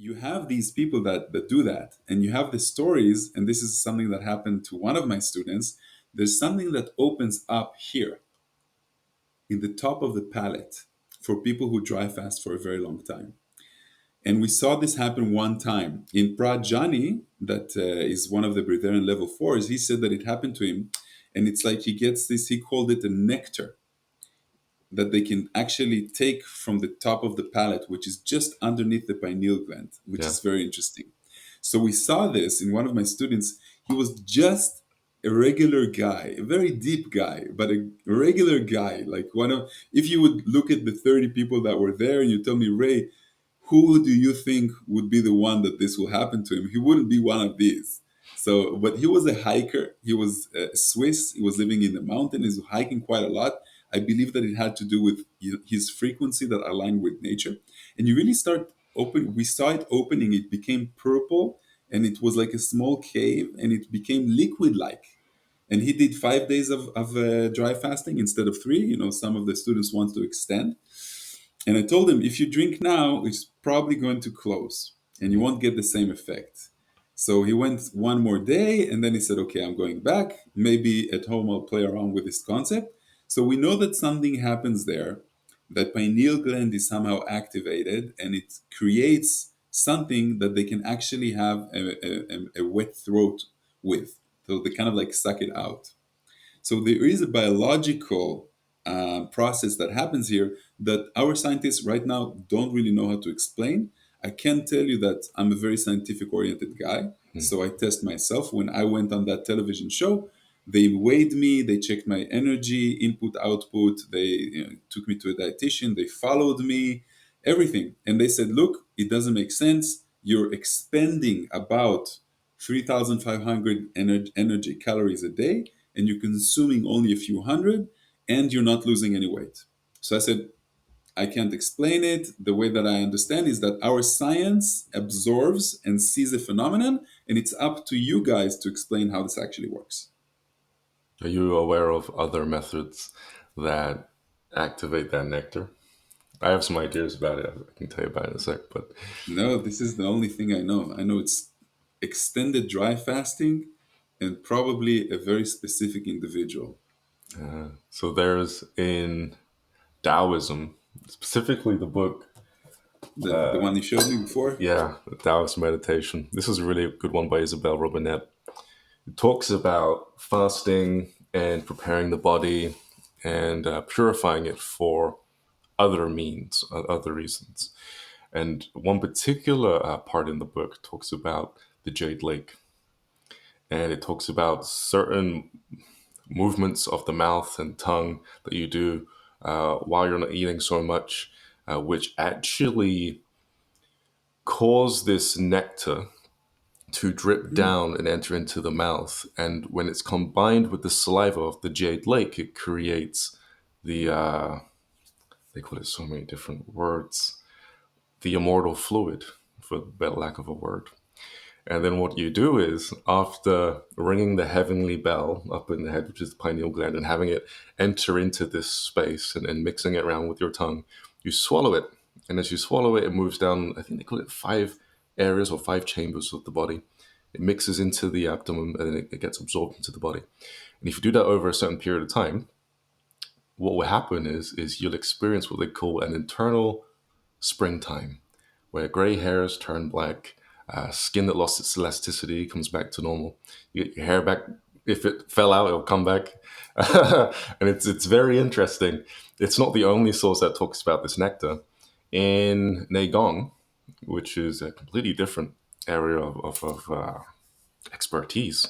you have these people that do that, and you have the stories, and this is something that happened to one of my students. There's something that opens up here in the top of the palate for people who dry fast for a very long time. And we saw this happen one time in Prajani, that is one of the Breatharian level fours. He said that it happened to him, and it's like he gets this. He called it a nectar that they can actually take from the top of the palate, which is just underneath the pineal gland, which Yeah. is very interesting. So we saw this in one of my students. He was just a regular guy, a very deep guy, but a regular guy. Like one of, if you would look at the 30 people that were there and you tell me, Ray, who do you think would be the one that this will happen to him? He wouldn't be one of these. So, but he was a hiker. He was Swiss. He was living in the mountain. He was hiking quite a lot. I believe that it had to do with his frequency that aligned with nature. And you really start open. We saw it opening. It became purple, and it was like a small cave, and it became liquid-like. And he did 5 days of dry fasting instead of three. Some of the students want to extend. And I told him, if you drink now, it's probably going to close and you Mhm. won't get the same effect. So he went one more day and then he said, okay, I'm going back. Maybe at home I'll play around with this concept. So we know that something happens there, that pineal gland is somehow activated and it creates something that they can actually have a wet throat with. So they kind of like suck it out. So there is a biological process that happens here that our scientists right now don't really know how to explain. I can tell you that I'm a very scientific oriented guy. So I test myself. When I went on that television show, they weighed me, they checked my energy, input, output. They took me to a dietitian, they followed me, everything. And they said, look, it doesn't make sense. You're expending about 3,500 energy calories a day and you're consuming only a few hundred and you're not losing any weight. So I said, I can't explain it. The way that I understand is that our science absorbs and sees a phenomenon, and it's up to you guys to explain how this actually works. Are you aware of other methods that activate that nectar? I have some ideas about it. I can tell you about it in a sec. But No, this is the only thing I know. I know it's extended dry fasting and probably a very specific individual. so there's in Taoism, specifically the book, The one you showed me before? yeah, the Taoist meditation. This is a really good one by Isabel Robinette. It talks about fasting and preparing the body and purifying it for other means, other reasons. And one particular part in the book talks about the Jade Lake, and it talks about certain movements of the mouth and tongue that you do while you're not eating so much, which actually cause this nectar to drip Mhm. down and enter into the mouth. And when it's combined with the saliva of the Jade Lake, it creates the, they call it so many different words, the immortal fluid, for better lack of a word. And then what you do is, after ringing the heavenly bell up in the head, which is the pineal gland, and having it enter into this space and mixing it around with your tongue, you swallow it. And as you swallow it, it moves down, I think they call it 5 areas or 5 chambers of the body. It mixes into the abdomen and then it gets absorbed into the body. And if you do that over a certain period of time, what will happen is you'll experience what they call an internal springtime, where gray hairs turn black, skin that lost its elasticity comes back to normal. You get your hair back. If it fell out, it'll come back. And it's very interesting. It's not the only source that talks about this nectar. In Neigong, which is a completely different area of expertise,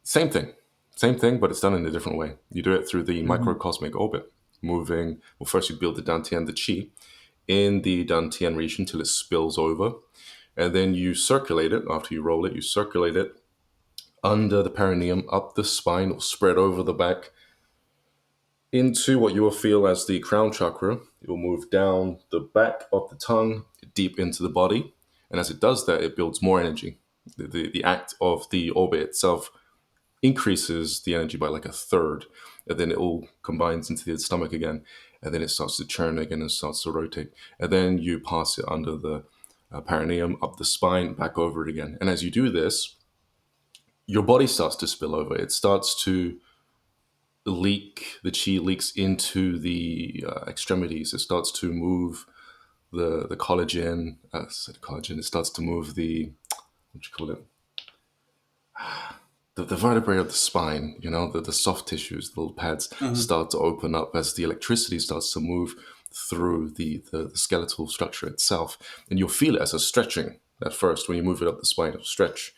same thing. Same thing, but it's done in a different way. You do it through the Mhm. microcosmic orbit, moving. Well, first you build the dantian, the chi, in the dantian region till it spills over. And then you circulate it after you roll it, you circulate it under the perineum, up the spine, or spread over the back into what you will feel as the crown chakra. It will move down the back of the tongue, deep into the body. And as it does that, it builds more energy. The act of the orbit itself increases the energy by like a third. And then it all combines into the stomach again. And then it starts to churn again and starts to rotate. And then you pass it under the perineum, up the spine, back over it again. And as you do this, your body starts to spill over. It starts to leak, the chi leaks into the extremities. It starts to move the collagen, collagen, it starts to move the, what do you call it? The vertebrae of the spine, the soft tissues, the little pads Uh-huh. start to open up as the electricity starts to move through the skeletal structure itself. And you'll feel it as a stretching at first when you move it up the spine, it'll stretch.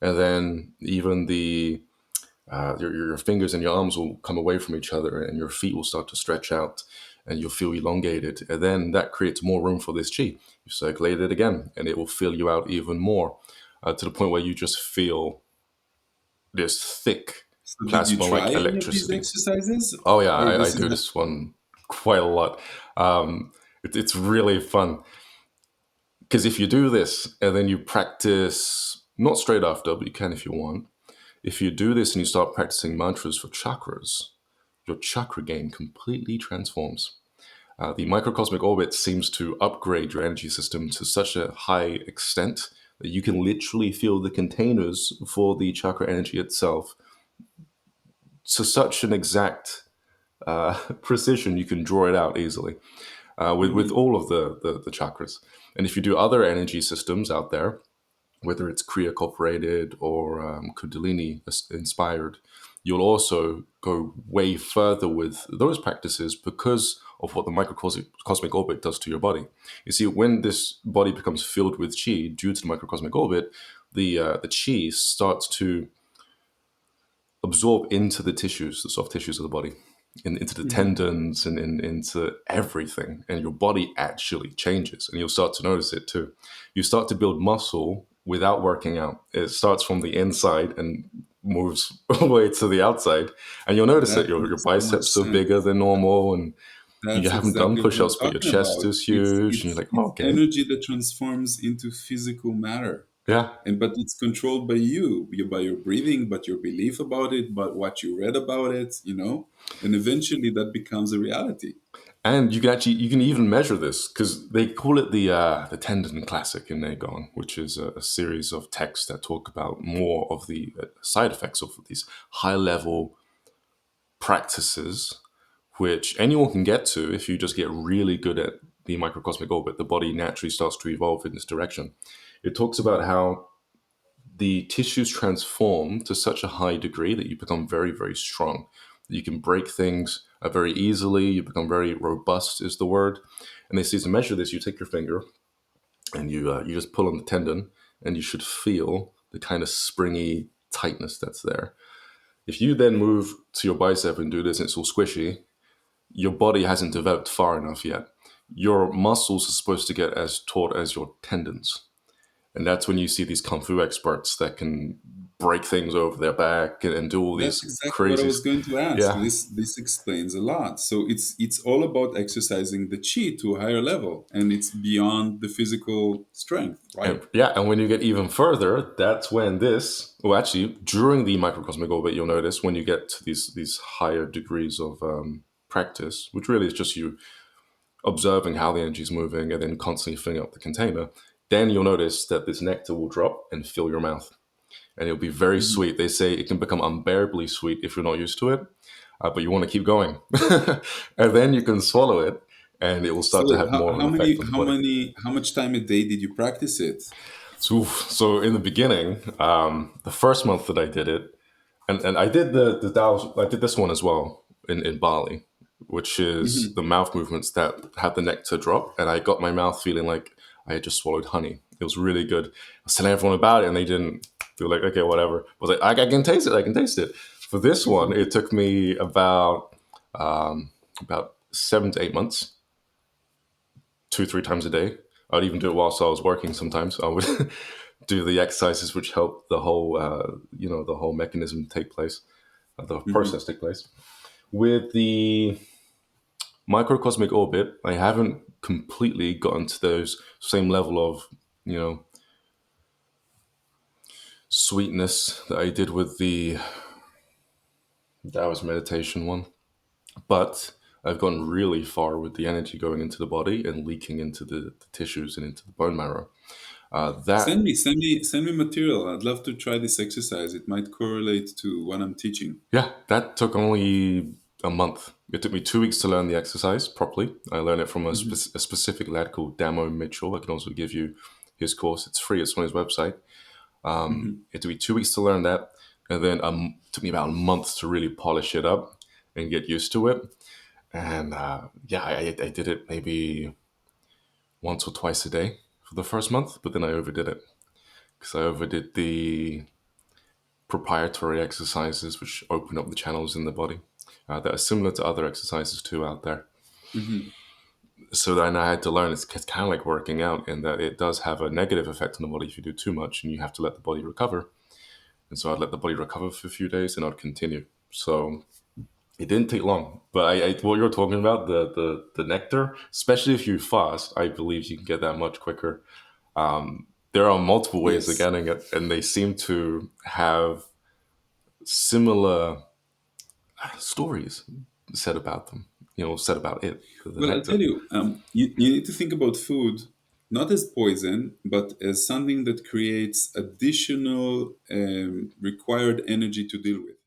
And then even your fingers and your arms will come away from each other and your feet will start to stretch out and you'll feel elongated. And then that creates more room for this chi. You circulate it again and it will fill you out even more to the point where you just feel this thick So did you plasma try like any of these electricity. exercises, Oh, yeah, or I this is do the this one quite a lot. It's really fun because if you do this and then you practice, not straight after, but you can if you want. If you do this and you start practicing mantras for chakras, your chakra game completely transforms. The microcosmic orbit seems to upgrade your energy system to such a high extent that you can literally feel the containers for the chakra energy itself to such an exact precision you can draw it out easily with Mhm. all of the chakras. And if you do other energy systems out there, whether it's Kriya Corporated or Kundalini inspired, you'll also go way further with those practices because of what the microcosmic orbit does to your body. You see, when this body becomes filled with chi due to the microcosmic orbit, the chi starts to absorb into the tissues, the soft tissues of the body, into the Mhm. tendons and into everything. And your body actually changes. And you'll start to notice it too. You start to build muscle without working out. It starts from the inside and moves all the way to the outside. And you'll notice That that your makes so much biceps are bigger sense. than normal and you That's haven't done exactly what push I'm ups, but your talking chest about. is It's huge. And you're it's like, oh, it's okay. energy that transforms into physical matter. Yeah. And but it's controlled by you by your breathing, but your belief about it, but what you read about it. And eventually that becomes a reality. And you can even measure this because they call it the tendon classic in Nagong, which is a series of texts that talk about more of the side effects of these high level practices, which anyone can get to if you just get really good at the microcosmic orbit. The body naturally starts to evolve in this direction. It talks about how the tissues transform to such a high degree that you become very, very strong. You can break things very easily. You become very robust, is the word. And they say to measure this, you take your finger and you just pull on the tendon, and you should feel the kind of springy tightness that's there. If you then move to your bicep and do this, and it's all squishy, your body hasn't developed far enough yet. Your muscles are supposed to get as taut as your tendons. And that's when you see these kung fu experts that can break things over their back and do all That's these exactly what I crazy. was going to ask. Yeah, This explains a lot. So it's all about exercising the chi to a higher level, and it's beyond the physical strength, right? and when you get even further, that's when this. Well, actually, during the microcosmic orbit, you'll notice when you get to these higher degrees of practice, which really is just you observing how the energy is moving and then constantly filling up the container. Then you'll notice that this nectar will drop and fill your mouth, and it'll be very Mhm. sweet. They say it can become unbearably sweet if you're not used to it, but you want to keep going, and then you can swallow it, and it will So start to wait, have more of an effect on the body. how much time a day did you practice it? So in the beginning, the first month that I did it, and I did the Dao, I did this one as well in Bali, which is Hmm. the mouth movements that had the nectar drop, and I got my mouth feeling like I had just swallowed honey. It was really good. I was telling everyone about it, and they didn't. They were like, okay, whatever. I was like, I can taste it. I can taste it. For this one, it took me about 7 to 8 months, 2 3 times a day. I'd even do it whilst I was working. Sometimes I would do the exercises which help the whole the whole mechanism take place, the Hmm. process take place. With the microcosmic orbit, I haven't completely gotten to those same level of you know sweetness that I did with the Taoist meditation one, but I've gone really far with the energy going into the body and leaking into the tissues and into the bone marrow. That Send me material. I'd love to try this exercise. It might correlate to what I'm teaching. Yeah, that took only a month. It took me 2 weeks to learn the exercise properly. I learned it from Hmm. a specific lad called Damo Mitchell. I can also give you his course. It's free. It's on his website. Hmm. It took me 2 weeks to learn that, and then it took me about a month to really polish it up and get used to it. And yeah, I did it maybe once or twice a day for the first month, but then I overdid it because I overdid the proprietary exercises which open up the channels in the body that are similar to other exercises too out there. Hmm. So then I had to learn it's kind of like working out in that it does have a negative effect on the body if you do too much, and you have to let the body recover. And so I'd let the body recover for a few days and I'd continue. So it didn't take long. But what you're talking about, the nectar, especially if you fast, I believe you can get that much quicker. There are multiple ways of Yes. getting it, and they seem to have similar stories said about them. Said about it, the Well, I'll nectar. tell you, you need to think about food not as poison, but as something that creates additional required energy to deal with.